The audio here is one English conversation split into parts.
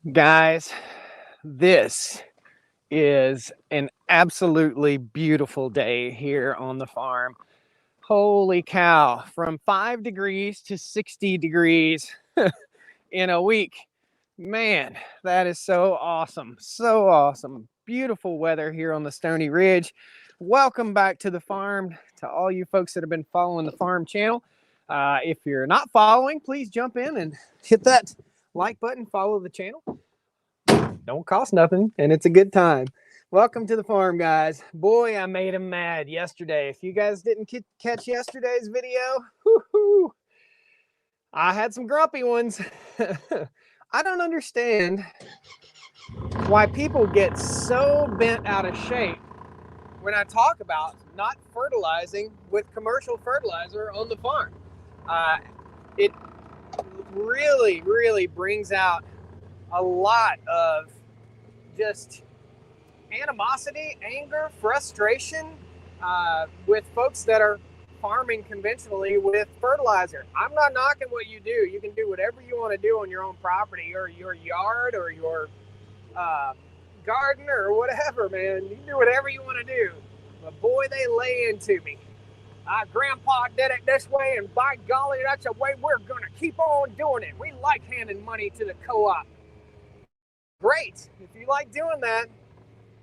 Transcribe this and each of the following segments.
Guys, this is an absolutely beautiful day here on the farm. Holy cow, from 5 degrees to 60 degrees in a week. Man, that is so awesome. So awesome. Beautiful weather here on the Stony Ridge. Welcome back to the farm to all you folks that have been following the farm channel. If you're not following, please jump in and hit that like button, follow the channel. Don't cost nothing, and it's a good time. Welcome to the farm, guys. Boy, I made him mad yesterday. If you guys didn't catch yesterday's video, I had some grumpy ones. I don't understand why people get so bent out of shape when I talk about not fertilizing with commercial fertilizer on the farm. It really brings out a lot of just animosity, anger, frustration with folks that are farming conventionally with fertilizer. I'm not knocking what you do. You can do whatever you want to do on your own property or your yard or your garden or whatever, man. You can do whatever you want to do. But boy, they lay into me. Grandpa did it this way, and by golly, that's the way we're going to keep on doing it. We like handing money to the co-op. Great. If you like doing that,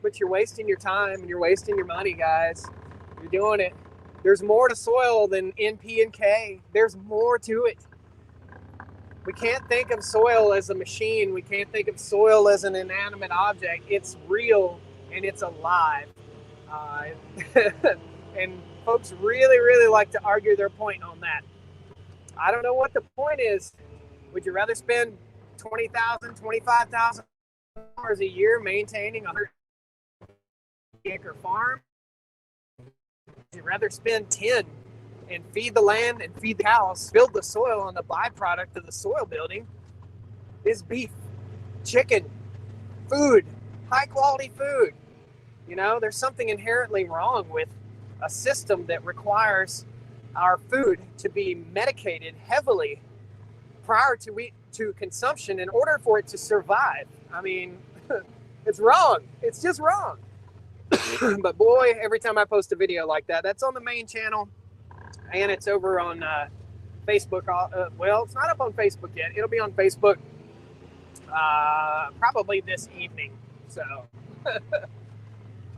but you're wasting your time and you're wasting your money, guys. You're doing it. There's more to soil than NP and K. There's more to it. We can't think of soil as a machine. We can't think of soil as an inanimate object. It's real and it's alive. And folks really like to argue their point on that. I don't know what the point is. Would you rather spend $20,000, $25,000 a year maintaining a 100-acre farm? Would you rather spend 10 and feed the land and feed the cows, build the soil on the byproduct of the soil building is beef, chicken, food, high quality food. You know, there's something inherently wrong with a system that requires our food to be medicated heavily prior to consumption in order for it to survive. I mean, it's wrong. It's just wrong. But boy, every time I post a video like that, that's on the main channel and it's over on Facebook. Well, it's not up on Facebook yet. It'll be on Facebook probably this evening. So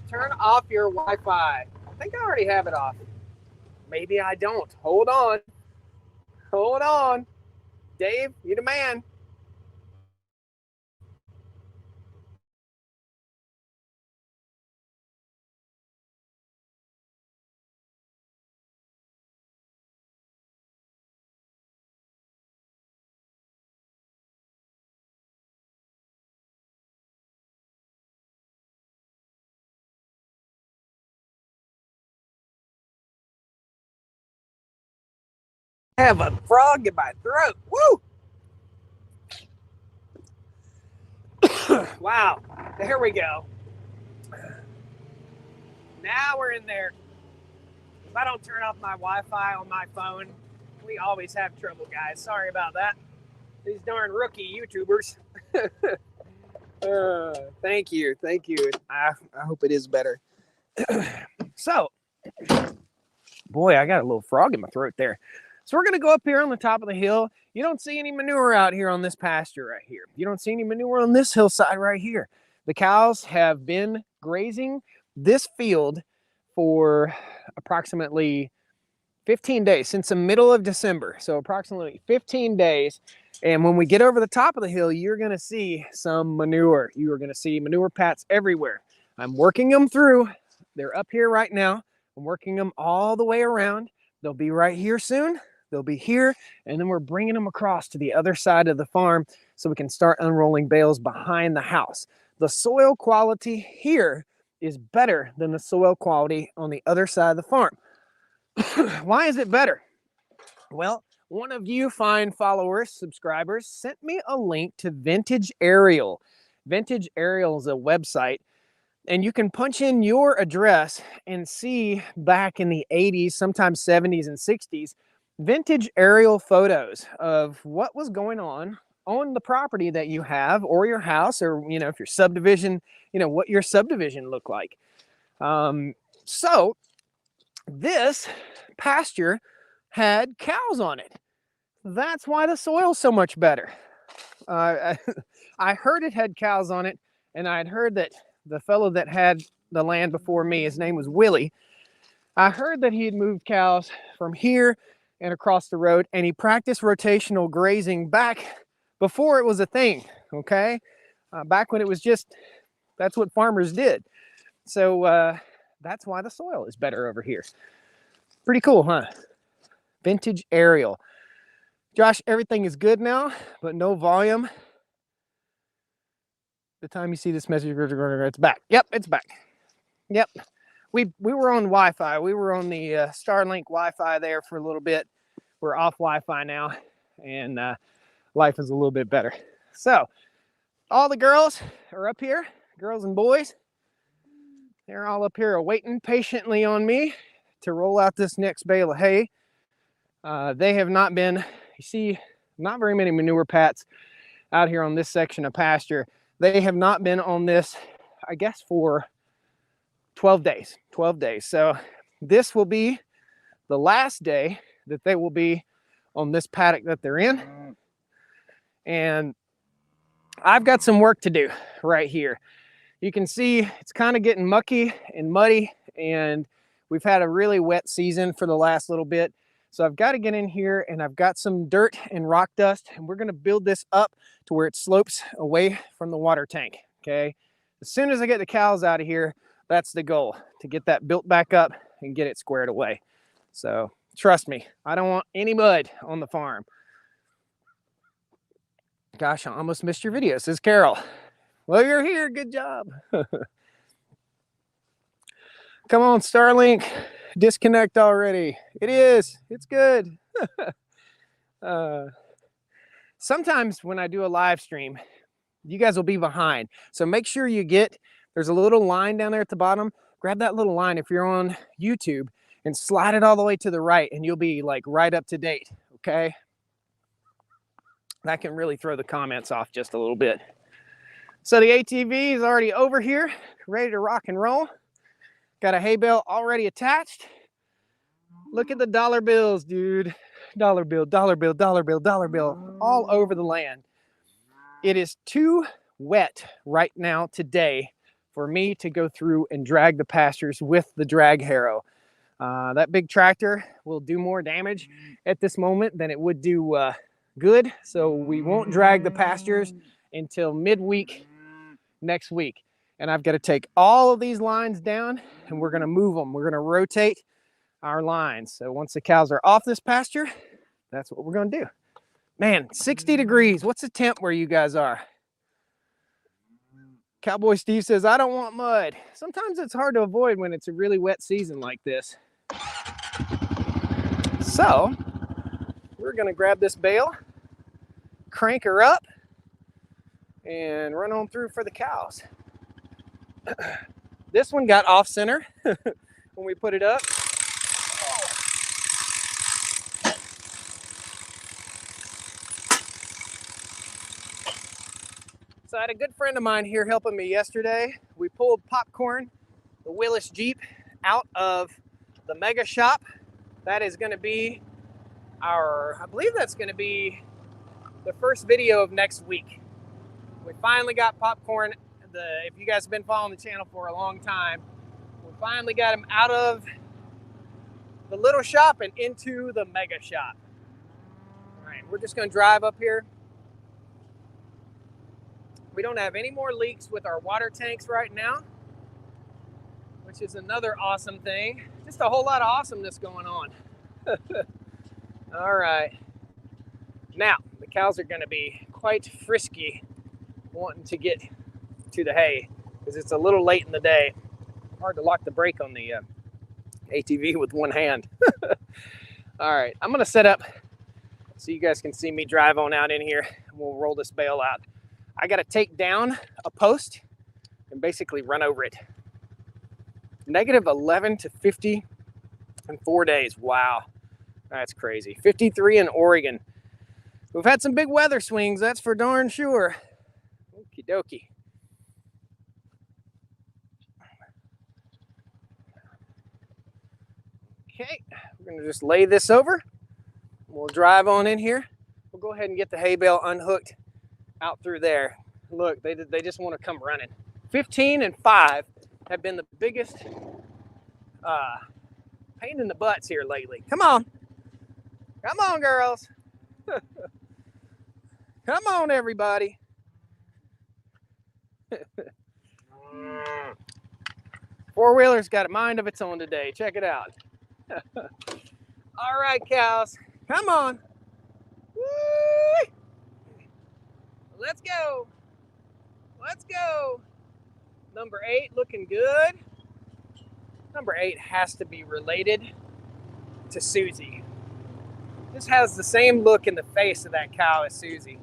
turn off your Wi-Fi. I think I already have it off. Maybe I don't. Hold on. Hold on. Dave, you the man. I have a frog in my throat. Woo! Wow. There we go. Now we're in there. If I don't turn off my Wi-Fi on my phone, we always have trouble, guys. Sorry about that. These darn rookie YouTubers. Thank you. I hope it is better. So, boy, I got a little frog in my throat there. So we're going to go up here on the top of the hill. You don't see any manure out here on this pasture right here. You don't see any manure on this hillside right here. The cows have been grazing this field for approximately 15 days, since the middle of December. So approximately 15 days. And when we get over the top of the hill, you're going to see some manure. You are going to see manure pats everywhere. I'm working them through. They're up here right now. I'm working them all the way around. They'll be right here soon. They'll be here, and then we're bringing them across to the other side of the farm so we can start unrolling bales behind the house. The soil quality here is better than the soil quality on the other side of the farm. Why is it better? Well, one of you fine followers, subscribers, sent me a link to Vintage Aerial. Vintage Aerial is a website, and you can punch in your address and see back in the 80s, sometimes 70s and 60s, vintage aerial photos of what was going on on the property that you have, or your house, or, you know, if your subdivision, you know, what your subdivision look like. So this pasture had cows on it. That's why the soil's so much better. I heard it had cows on it, and I had heard that the fellow that had the land before me, his name was Willie. I heard that he had moved cows from here and across the road, and he practiced rotational grazing back before it was a thing, okay? Back when it was just, that's what farmers did. So that's why the soil is better over here. Pretty cool, huh? Vintage aerial. Josh, everything is good now, but no volume. The time you see this message, it's back. Yep, it's back. Yep. We were on Wi-Fi. We were on the Starlink Wi-Fi there for a little bit. We're off Wi-Fi now, and life is a little bit better. So all the girls are up here, girls and boys. They're all up here waiting patiently on me to roll out this next bale of hay. They have not been, you see, not very many manure pats out here on this section of pasture. They have not been on this, I guess, for 12 days. 12 days. So this will be the last day that they will be on this paddock that they're in. And I've got some work to do right here. You can see it's kind of getting mucky and muddy, and we've had a really wet season for the last little bit. So I've got to get in here, and I've got some dirt and rock dust, and we're going to build this up to where it slopes away from the water tank, okay? As soon as I get the cows out of here, that's the goal, to get that built back up and get it squared away. So trust me, I don't want any mud on the farm. Gosh, I almost missed your video, says Carol. Well, you're here, good job. Come on, Starlink, disconnect already. It is, it's good. Sometimes when I do a live stream, you guys will be behind. So make sure you get, there's a little line down there at the bottom. Grab that little line if you're on YouTube and slide it all the way to the right, and you'll be like right up to date, okay? That can really throw the comments off just a little bit. So the ATV is already over here, ready to rock and roll. Got a hay bale already attached. Look at the dollar bills, dude. Dollar bill, dollar bill, dollar bill, dollar bill, all over the land. It is too wet right now today for me to go through and drag the pastures with the drag harrow. That big tractor will do more damage at this moment than it would do good. So we won't drag the pastures until midweek next week. And I've got to take all of these lines down, and we're going to move them. We're going to rotate our lines. So once the cows are off this pasture, that's what we're going to do. Man, 60 degrees. What's the temp where you guys are? Cowboy Steve says, I don't want mud. Sometimes it's hard to avoid when it's a really wet season like this. So we're going to grab this bale, crank her up, and run on through for the cows. This one got off center when we put it up. So I had a good friend of mine here helping me yesterday. We pulled Popcorn, the Willis Jeep, out of the mega shop. That is going to be I believe that's going to be the first video of next week. We finally got Popcorn. If you guys have been following the channel for a long time, we finally got him out of the little shop and into the mega shop. All right, we're just going to drive up here. We don't have any more leaks with our water tanks right now, which is another awesome thing. Just a whole lot of awesomeness going on. All right. Now, the cows are going to be quite frisky wanting to get to the hay because it's a little late in the day. Hard to lock the brake on the ATV with one hand. All right, I'm going to set up so you guys can see me drive on out in here. We'll roll this bale out. I got to take down a post and basically run over it. Negative 11 to 50 in 4 days. Wow, that's crazy. 53 in Oregon. We've had some big weather swings, that's for darn sure. Okie dokie. Okay, we're gonna just lay this over. We'll drive on in here. We'll go ahead and get the hay bale unhooked out through there. Look, they just want to come running. 15 and 5 have been the biggest pain in the butts here lately. Come on. Come on, girls. Come on, everybody. Four-wheeler's got a mind of its own today. Check it out. All right, cows. Come on. Woo! Let's go. Let's go. Number 8 looking good. Number 8 has to be related to Susie. Just has the same look in the face of that cow as Susie.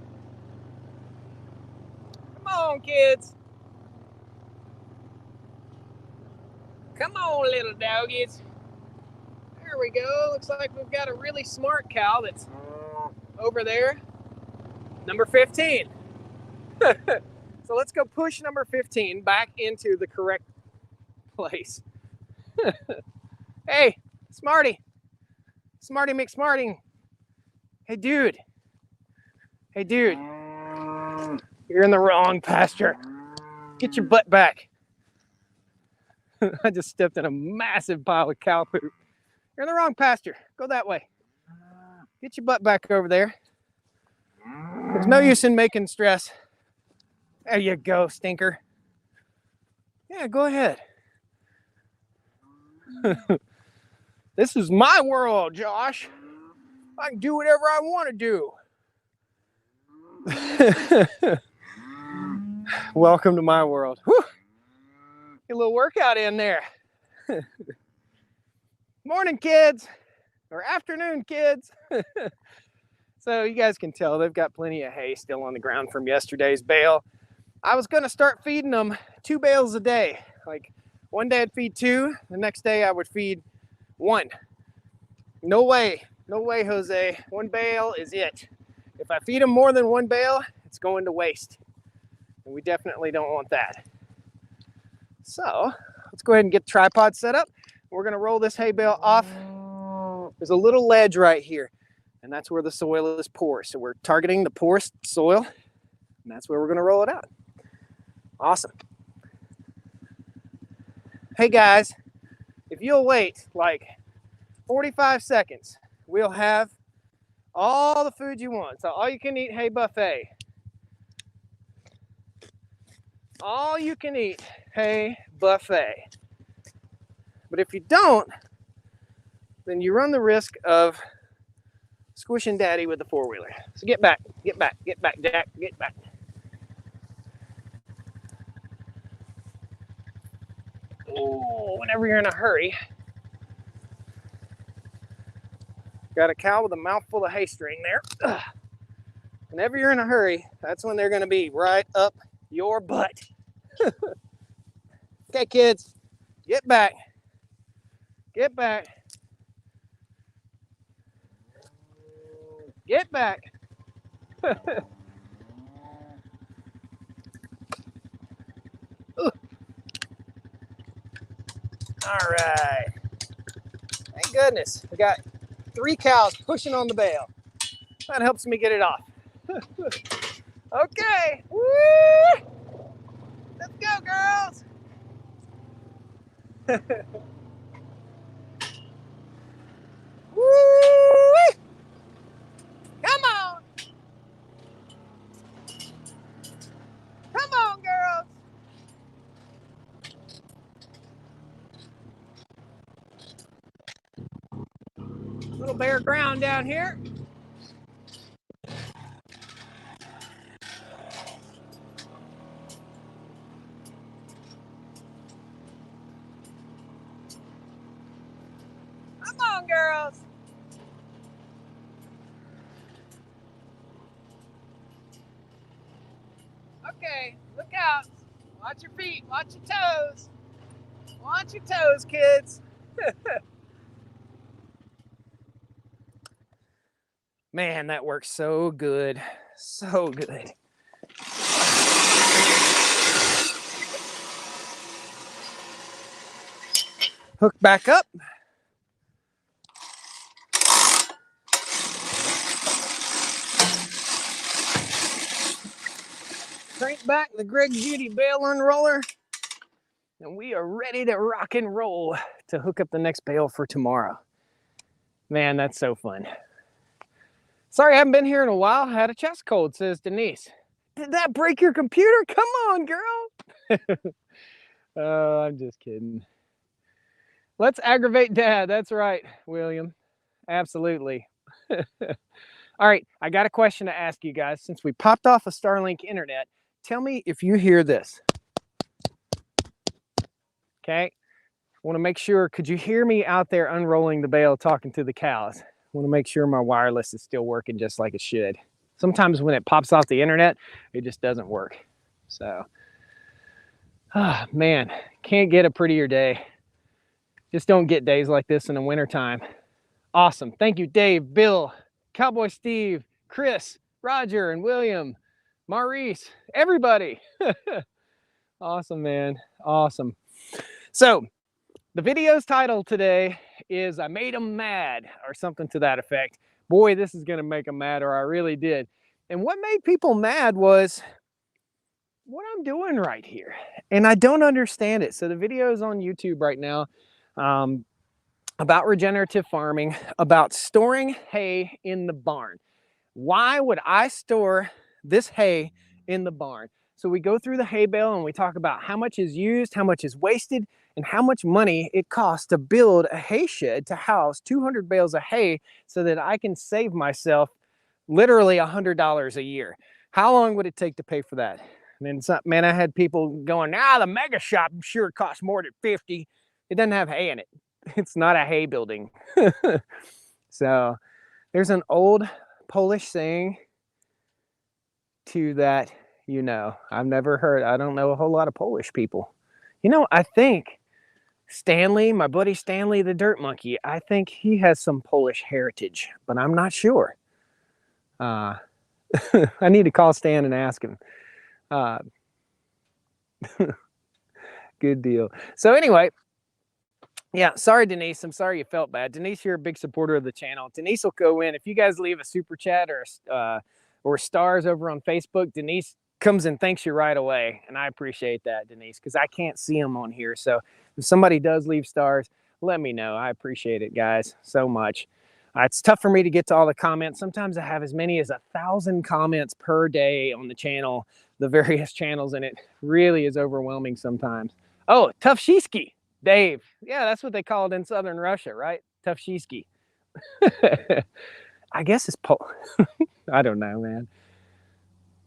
Come on, kids. Come on, little doggies. There we go. Looks like we've got a really smart cow that's over there. Number 15. So let's go push number 15 back into the correct place. Hey, Smarty. Smarty McSmarting. Hey, dude. Hey, dude. You're in the wrong pasture. Get your butt back. I just stepped in a massive pile of cow poop. You're in the wrong pasture. Go that way. Get your butt back over there. There's no use in making stress. There you go, stinker. Yeah, go ahead. This is my world, Josh. I can do whatever I want to do. Welcome to my world. Whew. Get a little workout in there. Morning, kids. Or afternoon, kids. So you guys can tell they've got plenty of hay still on the ground from yesterday's bale. I was going to start feeding them 2 bales a day. Like one day I'd feed 2, the next day I would feed 1. No way, Jose. 1 bale is it. If I feed them more than 1 bale, it's going to waste. And we definitely don't want that. So let's go ahead and get the tripod set up. We're going to roll this hay bale off. There's a little ledge right here, and that's where the soil is porous. So we're targeting the porous soil, and that's where we're going to roll it out. Awesome. Hey guys, if you'll wait like 45 seconds, we'll have all the food you want. So all you can eat hay buffet. All you can eat hay buffet. But if you don't, then you run the risk of squishing daddy with the 4-wheeler. So get back, Jack, get back. Oh, whenever you're in a hurry. Got a cow with a mouthful of hay string there. Ugh. Whenever you're in a hurry, that's when they're going to be right up your butt. Okay, kids, get back. Get back. Get back. All right. Thank goodness. We got 3 cows pushing on the bale. That helps me get it off. Okay. Woo! Let's go, girls. Woo! Come on. Come on, girls. Little bare ground down here. Come on, girls. Okay, look out. Watch your feet, watch your toes. Watch your toes, kids. Man, that works so good. So good. Hook back up. Crank back the Greg Beauty bale unroller. And we are ready to rock and roll to hook up the next bale for tomorrow. Man, that's so fun. Sorry I haven't been here in a while. I had a chest cold, says Denise. Did that break your computer? Come on, girl. Oh, I'm just kidding. Let's aggravate Dad. That's right, William. Absolutely. All right, I got a question to ask you guys. Since we popped off of Starlink internet, tell me if you hear this. Okay, want to make sure, could you hear me out there unrolling the bale talking to the cows? Want to make sure my wireless is still working just like it should. Sometimes when it pops off the internet, it just doesn't work. So, man, can't get a prettier day. Just don't get days like this in the wintertime. Awesome. Thank you, Dave, Bill, Cowboy Steve, Chris, Roger, and William, Maurice, everybody. Awesome, man. Awesome. So the video's title today is I Made Them Mad, or something to that effect. Boy, this is going to make them mad, or I really did. And what made people mad was what I'm doing right here. And I don't understand it. So the video is on YouTube right now. About regenerative farming, about storing hay in the barn. Why would I store this hay in the barn? So we go through the hay bale and we talk about how much is used, how much is wasted, and how much money it costs to build a hay shed to house 200 bales of hay so that I can save myself literally $100 a year. How long would it take to pay for that? And then, man, I had people going, the mega shop sure costs more than 50. It doesn't have hay in it. It's not a hay building. So there's an old Polish saying to that, I've never heard, I don't know a whole lot of Polish people. I think Stanley, my buddy Stanley the Dirt Monkey, I think he has some Polish heritage, but I'm not sure. I need to call Stan and ask him. Good deal. So anyway, yeah, sorry, Denise. I'm sorry you felt bad. Denise, you're a big supporter of the channel. Denise will go in. If you guys leave a super chat or stars over on Facebook, Denise comes and thanks you right away. And I appreciate that, Denise, because I can't see them on here. So if somebody does leave stars, let me know. I appreciate it, guys, so much. It's tough for me to get to all the comments. Sometimes I have as many as 1,000 comments per day on the channel, the various channels, and it really is overwhelming sometimes. Oh, Tufshiski. Dave. Yeah, that's what they call it in southern Russia, right? Tufshiski. I guess it's I don't know, man.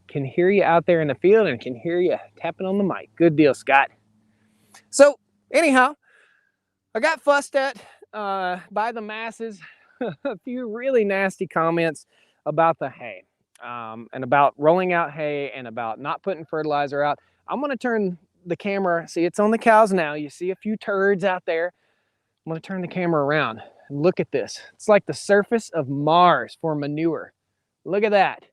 Can hear you out there in the field and can hear you tapping on the mic. Good deal, Scott. So anyhow, I got fussed at by the masses. A few really nasty comments about the hay and about rolling out hay and about not putting fertilizer out. I'm going to turn the camera, see, it's on the cows now. You see a few turds out there. I'm going to turn the camera around and look at this. It's like the surface of Mars for manure. Look at that.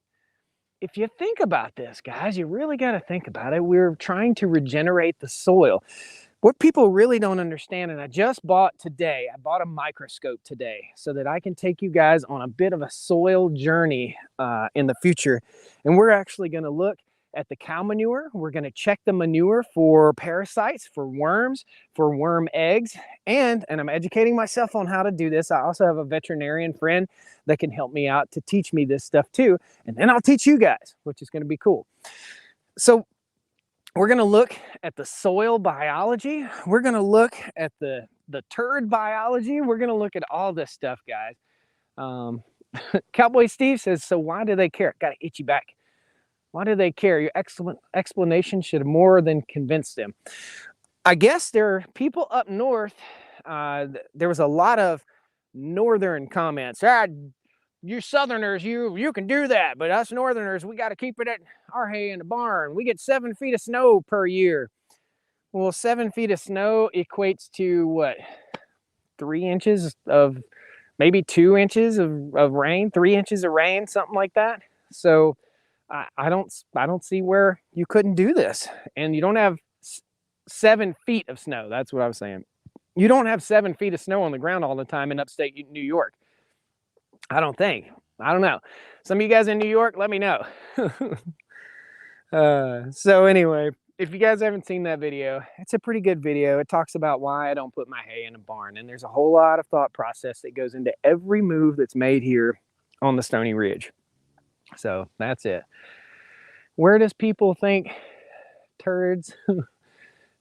If you think about this, guys, you really got to think about it. We're trying to regenerate the soil. What people really don't understand, and I just bought a microscope today so that I can take you guys on a bit of a soil journey in the future. And we're actually going to look at the cow manure. We're going to check the manure for parasites, for worms, for worm eggs, and I'm educating myself on how to do this. I also have a veterinarian friend that can help me out to teach me this stuff too. And then I'll teach you guys, which is going to be cool. So we're going to look at the soil biology. We're going to look at the turd biology. We're going to look at all this stuff, guys. Cowboy Steve says, so why do they care? Got to itchy back. Why do they care? Your excellent explanation should have more than convinced them. I guess there are people up north. There was a lot of northern comments. You southerners, you can do that, but us northerners, we got to keep it at our hay in the barn. We get 7 feet of snow per year. Well, 7 feet of snow equates to what? 3 inches of maybe 2 inches of rain, 3 inches of rain, something like that. So I don't see where you couldn't do this. And you don't have 7 feet of snow. That's what I was saying. You don't have 7 feet of snow on the ground all the time in upstate New York. I don't think. I don't know. Some of you guys in New York, let me know. So anyway, if you guys haven't seen that video, it's a pretty good video. It talks about why I don't put my hay in a barn. And there's a whole lot of thought process that goes into every move that's made here on the Stony Ridge. So that's it. Where does people think turds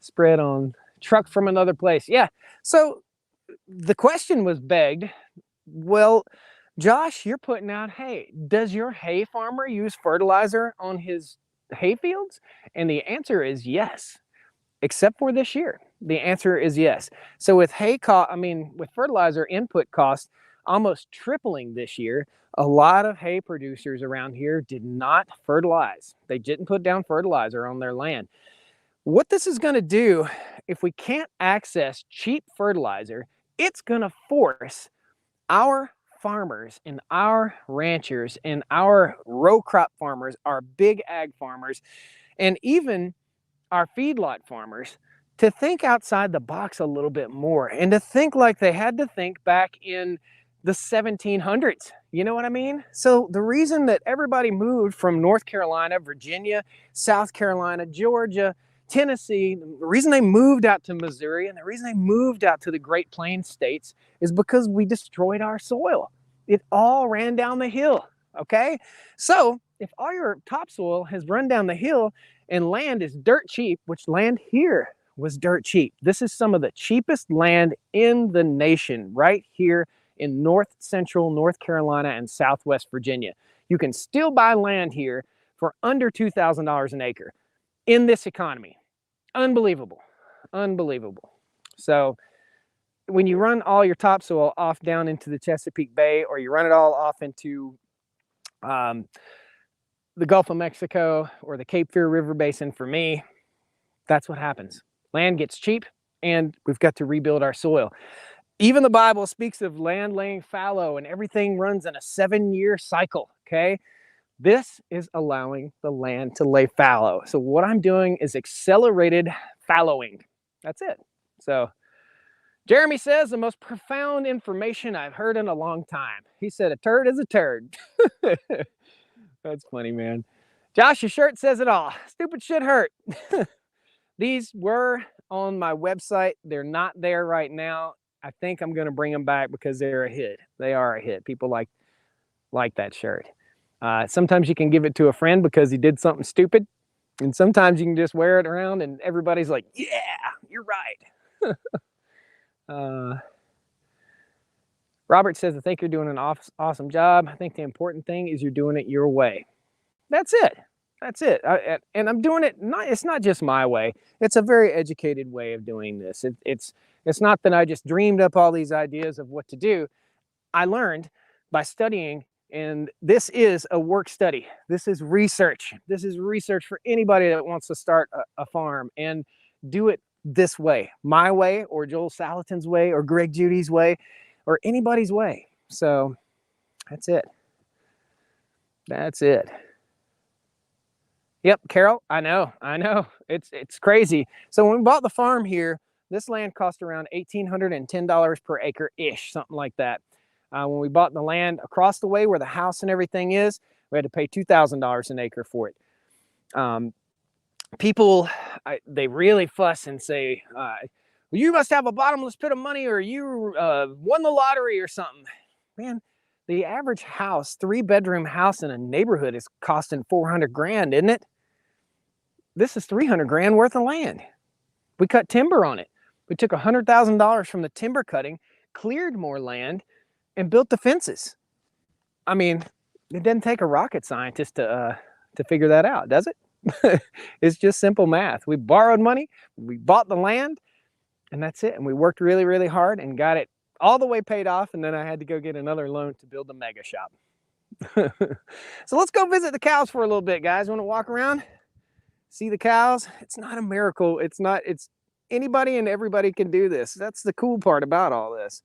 spread on truck from another place? Yeah. So the question was begged, well, Josh, you're putting out hay. Does your hay farmer use fertilizer on his hay fields? And the answer is yes, except for this year. The answer is yes. So with with fertilizer input costs almost tripling this year, a lot of hay producers around here did not fertilize. They didn't put down fertilizer on their land. What this is going to do, if we can't access cheap fertilizer, it's going to force our farmers and our ranchers and our row crop farmers, our big ag farmers, and even our feedlot farmers to think outside the box a little bit more and to think like they had to think back in the 1700s. You know what I mean? So the reason that everybody moved from North Carolina, Virginia, South Carolina, Georgia, Tennessee, the reason they moved out to Missouri and the reason they moved out to the Great Plains states is because we destroyed our soil. It all ran down the hill, okay? So if all your topsoil has run down the hill and land is dirt cheap, which land here was dirt cheap. This is some of the cheapest land in the nation right here in north central North Carolina and southwest Virginia. You can still buy land here for under $2,000 an acre in this economy. Unbelievable, unbelievable. So when you run all your topsoil off down into the Chesapeake Bay, or you run it all off into the Gulf of Mexico or the Cape Fear River Basin, for me, that's what happens. Land gets cheap and we've got to rebuild our soil. Even the Bible speaks of land laying fallow and everything runs in a 7-year cycle, okay? This is allowing the land to lay fallow. So what I'm doing is accelerated fallowing. That's it. So Jeremy says the most profound information I've heard in a long time. He said a turd is a turd. That's funny, man. Josh, your shirt says it all. Stupid shit hurt. These were on my website. They're not there right now. I think I'm going to bring them back because they're a hit. They are a hit. People like that shirt. Sometimes you can give it to a friend because he did something stupid. And sometimes you can just wear it around and everybody's like, yeah, you're right. Robert says, I think you're doing an awesome job. I think the important thing is you're doing it your way. That's it. That's it. And I'm doing it, it's not just my way. It's a very educated way of doing this. It's not that I just dreamed up all these ideas of what to do. I learned by studying, and this is a work study. This is research. This is research for anybody that wants to start a farm and do it this way, my way, or Joel Salatin's way, or Greg Judy's way, or anybody's way. So that's it. That's it. Yep, Carol, I know. It's crazy. So when we bought the farm here, this land cost around $1,810 per acre-ish, something like that. When we bought the land across the way where the house and everything is, we had to pay $2,000 an acre for it. People, they really fuss and say, well, you must have a bottomless pit of money, or you won the lottery or something. Man, the average house, 3-bedroom house in a neighborhood is costing $400 grand, isn't it? This is $300 grand worth of land. We cut timber on it. We took $100,000 from the timber cutting, cleared more land, and built the fences. I mean, it doesn't take a rocket scientist to figure that out, does it? It's just simple math. We borrowed money, we bought the land, and that's it. And we worked really, really hard and got it all the way paid off. And then I had to go get another loan to build the mega shop. So let's go visit the cows for a little bit, guys. Want to walk around? See the cows? It's not a miracle. It's anybody and everybody can do this. That's the cool part about all this.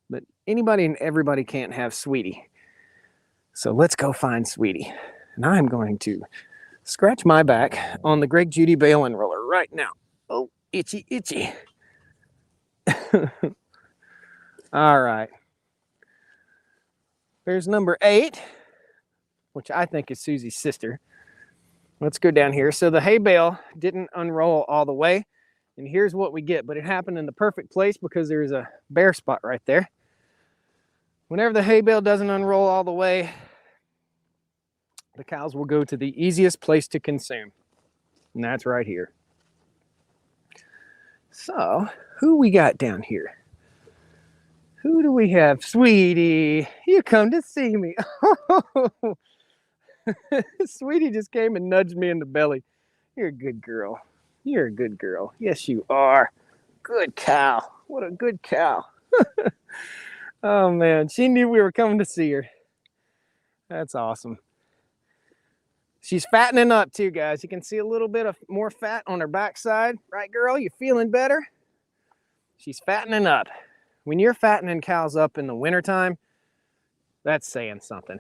But anybody and everybody can't have Sweetie. So let's go find Sweetie. And I'm going to scratch my back on the Greg Judy baling roller right now. Oh, itchy, itchy. All right. There's number 8, which I think is Susie's sister. Let's go down here. So the hay bale didn't unroll all the way. And here's what we get. But it happened in the perfect place because there's a bare spot right there. Whenever the hay bale doesn't unroll all the way, the cows will go to the easiest place to consume. And that's right here. So, who we got down here? Who do we have? Sweetie, you come to see me. Sweetie just came and nudged me in the belly. You're a good girl. You're a good girl. Yes, you are. Good cow. What a good cow. Oh, man. She knew we were coming to see her. That's awesome. She's fattening up too, guys. You can see a little bit of more fat on her backside. Right, girl? You feeling better? She's fattening up. When you're fattening cows up in the wintertime, that's saying something.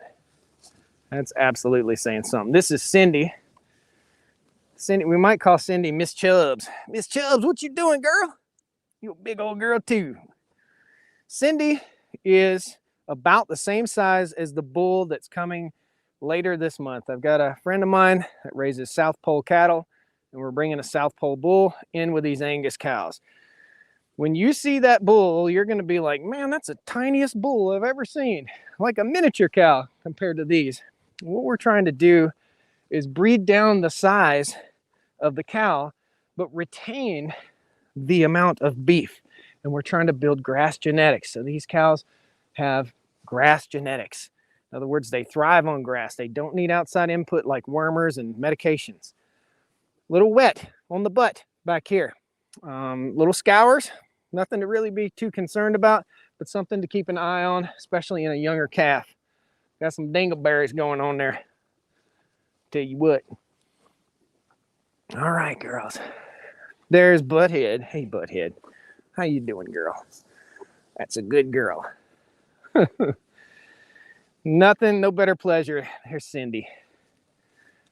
That's absolutely saying something. This is Cindy. Cindy, we might call Cindy Miss Chubbs. Miss Chubbs, what you doing, girl? You a big old girl too. Cindy is about the same size as the bull that's coming later this month. I've got a friend of mine that raises South Pole cattle, and we're bringing a South Pole bull in with these Angus cows. When you see that bull, you're going to be like, man, that's the tiniest bull I've ever seen. Like a miniature cow compared to these. What we're trying to do is breed down the size of the cow, but retain the amount of beef. And we're trying to build grass genetics. So these cows have grass genetics. In other words, they thrive on grass. They don't need outside input like wormers and medications. Little wet on the butt back here. Little scours. Nothing to really be too concerned about, but something to keep an eye on, especially in a younger calf. Got some dingleberries going on there. Tell you what. All right, girls. There's Butthead. Hey, Butthead. How you doing, girl? That's a good girl. Nothing, no better pleasure. Here's Cindy.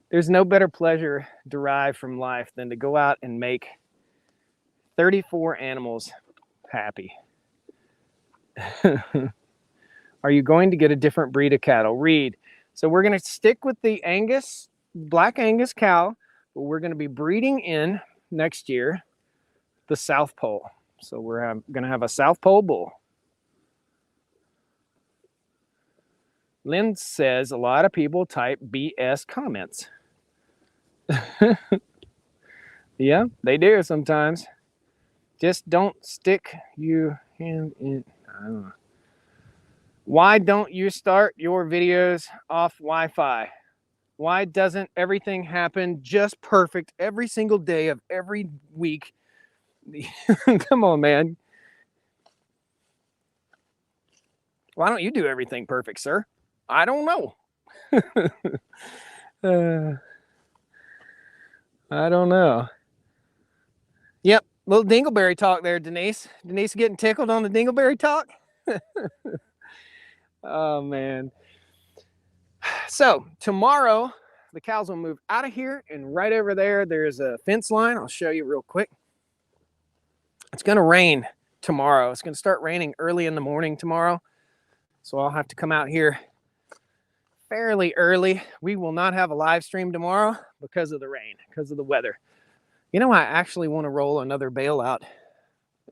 There's no better pleasure derived from life than to go out and make 34 animals happy. Are you going to get a different breed of cattle? Reed. So we're going to stick with the Angus, black Angus cow, but we're going to be breeding in next year the South Pole. So we're going to have a South Pole bull. Lynn says a lot of people type BS comments. Yeah, they do sometimes. Just don't stick your hand in. I don't know. Why don't you start your videos off Wi-Fi? Why doesn't everything happen just perfect every single day of every week? Come on, man. Why don't you do everything perfect, sir? I don't know. I don't know. Yep, little dingleberry talk there, Denise. Denise getting tickled on the dingleberry talk? Oh, man. So tomorrow, the cows will move out of here, and right over there, there's a fence line. I'll show you real quick. It's going to rain tomorrow. It's going to start raining early in the morning tomorrow. So I'll have to come out here fairly early. We will not have a live stream tomorrow because of the rain, because of the weather. You know, I actually want to roll another bale out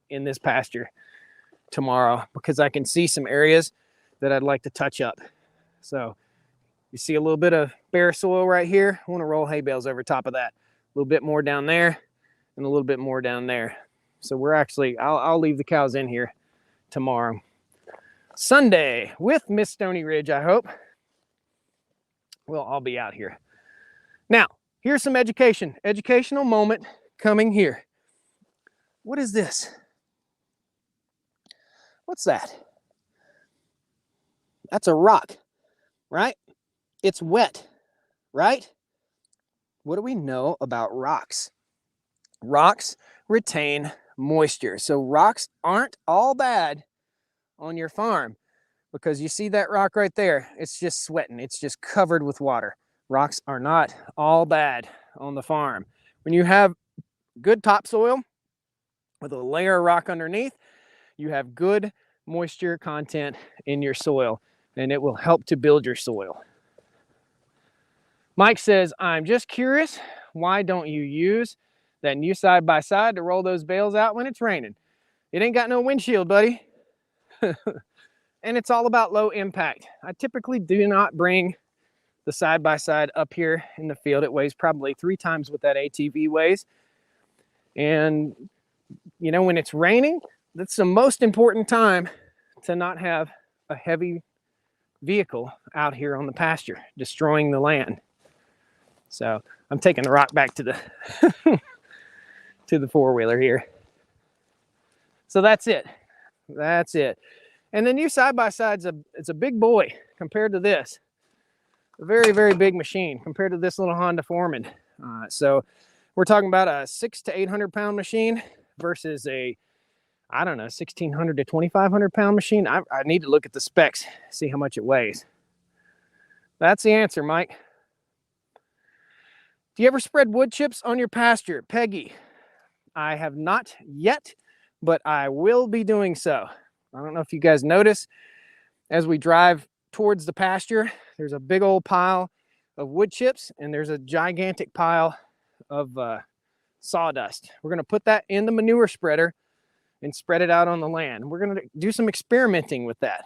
in this pasture tomorrow because I can see some areas that I'd like to touch up. So you see a little bit of bare soil right here. I want to roll hay bales over top of that. A little bit more down there and a little bit more down there. So we're actually, I'll leave the cows in here tomorrow. Sunday with Miss Stony Ridge, I hope. We'll all be out here. Now, here's some educational moment coming here. What is this? What's that? That's a rock, right? It's wet, right? What do we know about rocks? Rocks retain moisture. So rocks aren't all bad on your farm, because you see that rock right there? It's just sweating. It's just covered with water. Rocks are not all bad on the farm. When you have good topsoil with a layer of rock underneath, you have good moisture content in your soil, and it will help to build your soil. Mike says, I'm just curious, why don't you use that new side-by-side to roll those bales out when it's raining? It ain't got no windshield, buddy. And it's all about low impact. I typically do not bring the side-by-side up here in the field. It weighs probably 3 times what that ATV weighs. And, you know, when it's raining, that's the most important time to not have a heavy vehicle out here on the pasture, destroying the land. So I'm taking the rock back to the to the four-wheeler here. So that's it. That's it. And the new side-by-side's it's a big boy compared to this. A very, very big machine compared to this little Honda Foreman. So we're talking about a 600 to 800 pound machine versus a, I don't know, 1,600 to 2,500 pound machine. I need to look at the specs, see how much it weighs. That's the answer, Mike. Do you ever spread wood chips on your pasture? Peggy, I have not yet, but I will be doing so. I don't know if you guys notice, as we drive towards the pasture, there's a big old pile of wood chips and there's a gigantic pile of sawdust. We're going to put that in the manure spreader and spread it out on the land. We're going to do some experimenting with that.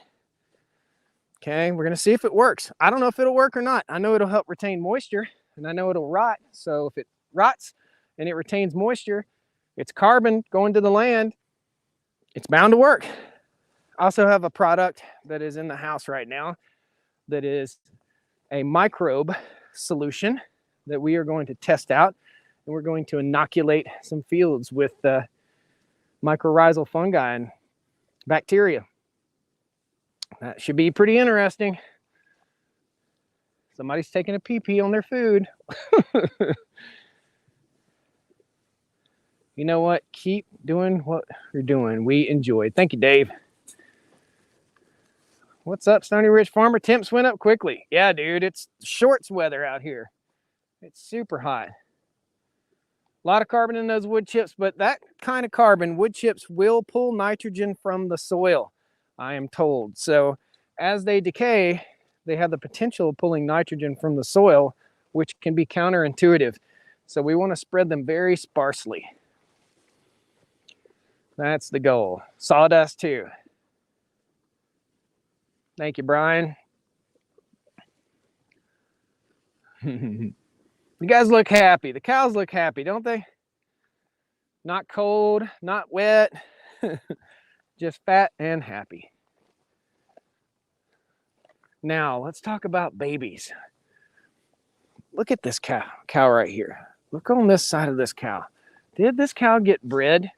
Okay, we're going to see if it works. I don't know if it'll work or not. I know it'll help retain moisture, and I know it'll rot. So if it rots and it retains moisture, it's carbon going to the land, it's bound to work. I also have a product that is in the house right now that is a microbe solution that we are going to test out, and we're going to inoculate some fields with mycorrhizal fungi and bacteria. That should be pretty interesting. Somebody's taking a pee-pee on their food. You know what? Keep doing what you're doing. We enjoyed. Thank you, Dave. What's up, Stony Ridge Farmer? Temps went up quickly. Yeah, dude, it's shorts weather out here. It's super hot. A lot of carbon in those wood chips, but that kind of carbon, wood chips will pull nitrogen from the soil, I am told. So as they decay, they have the potential of pulling nitrogen from the soil, which can be counterintuitive. So we want to spread them very sparsely. That's the goal. Sawdust too. Thank you, Brian. You guys look happy. The cows look happy, don't they? Not cold, not wet, just fat and happy. Now, let's talk about babies. Look at this cow right here. Look on this side of this cow. Did this cow get bred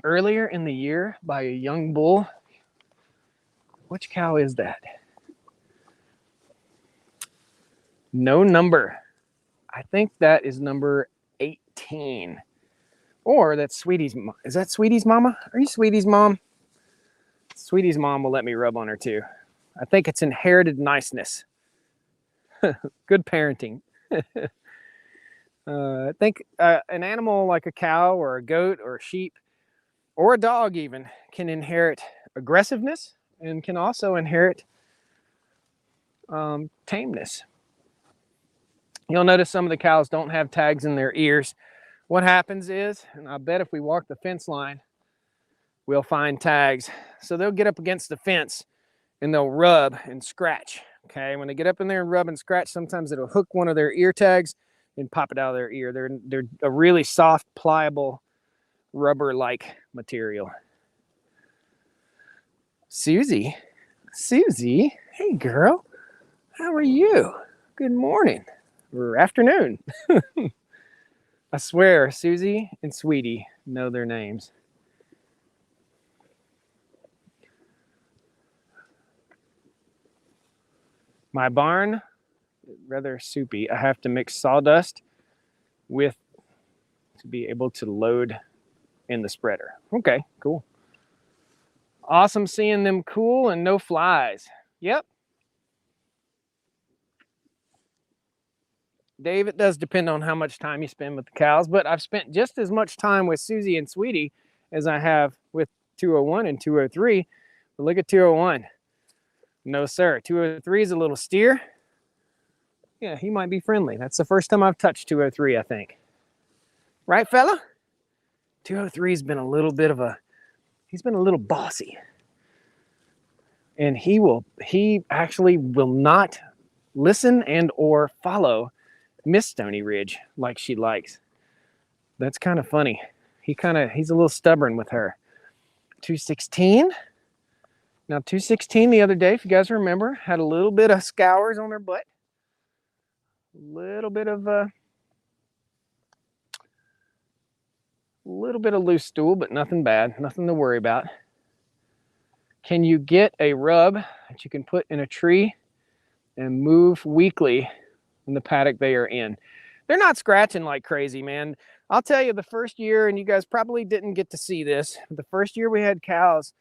earlier in the year by a young bull? Which cow is that? No number. I think that is number 18. Or that's Sweetie's mom. Is that Sweetie's mama? Are you Sweetie's mom? Sweetie's mom will let me rub on her too. I think it's inherited niceness. Good parenting. I think an animal like a cow or a goat or a sheep or a dog even can inherit aggressiveness and can also inherit tameness. You'll notice some of the cows don't have tags in their ears. What happens is, and I bet if we walk the fence line, we'll find tags. So they'll get up against the fence and they'll rub and scratch. Okay, when they get up in there and rub and scratch, sometimes it'll hook one of their ear tags and pop it out of their ear. They're a really soft, pliable, rubber-like material. Susie, hey girl, how are you? Good morning or afternoon. I swear, Susie and Sweetie know their names. My barn, rather soupy. I have to mix sawdust with to be able to load in the spreader. Okay, cool. Awesome seeing them cool and no flies. Yep. Dave, it does depend on how much time you spend with the cows, but I've spent just as much time with Susie and Sweetie as I have with 201 and 203. But look at 201. No, sir. 203 is a little steer. Yeah, he might be friendly. That's the first time I've touched 203, I think. Right, fella? 203's been a little bit of he's been a little bossy. And he actually will not listen and or follow Miss Stony Ridge like she likes. That's kind of funny. He's a little stubborn with her. 216. Now 216 the other day, if you guys remember, had a little bit of scours on her butt. A little bit of loose stool, but nothing bad, nothing to worry about. Can you get a rub that you can put in a tree and move weekly in the paddock they are in? They're not scratching like crazy, man. I'll tell you, the first year, and you guys probably didn't get to see this, the first year we had cows,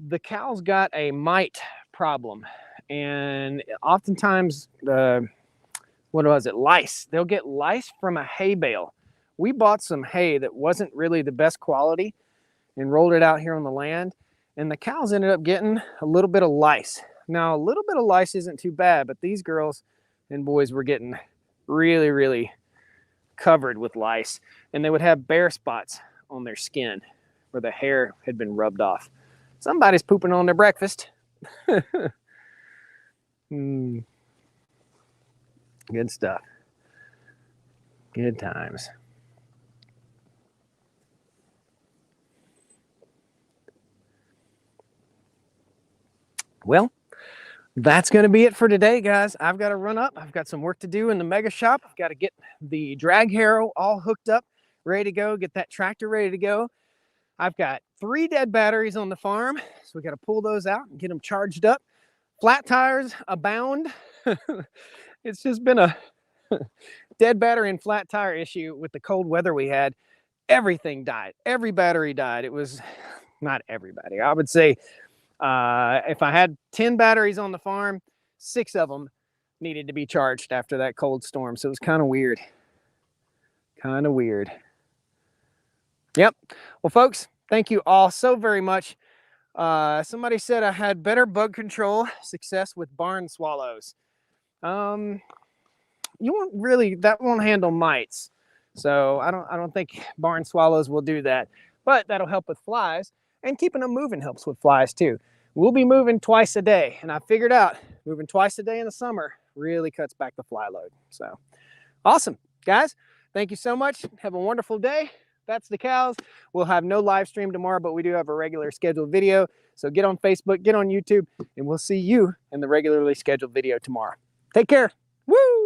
the cows got a mite problem. And oftentimes, lice. They'll get lice from a hay bale. We bought some hay that wasn't really the best quality and rolled it out here on the land. And the cows ended up getting a little bit of lice. Now, a little bit of lice isn't too bad, but these girls and boys were getting really, really covered with lice. And they would have bare spots on their skin where the hair had been rubbed off. Somebody's pooping on their breakfast. Good stuff. Good times. Well, that's going to be it for today, guys. I've got to run up. I've got some work to do in the mega shop. I've got to get the drag harrow all hooked up, ready to go, get that tractor ready to go. I've got 3 dead batteries on the farm, so we got to pull those out and get them charged up. Flat tires abound. It's just been a dead battery and flat tire issue with the cold weather we had. Everything died. Every battery died. It was not everybody. I would say if I had 10 batteries on the farm, 6 of them needed to be charged after that cold storm. So it was kind of weird. Kind of weird. Yep. Well, folks, thank you all so very much. Somebody said I had better bug control success with barn swallows. You won't really, that won't handle mites. So I don't think barn swallows will do that, but that'll help with flies, and keeping them moving helps with flies too. We'll be moving twice a day, and I figured out moving twice a day in the summer really cuts back the fly load. So awesome, guys. Thank you so much. Have a wonderful day. That's the cows. We'll have no live stream tomorrow, but we do have a regular scheduled video. So get on Facebook, get on YouTube, and we'll see you in the regularly scheduled video tomorrow. Take care. Woo!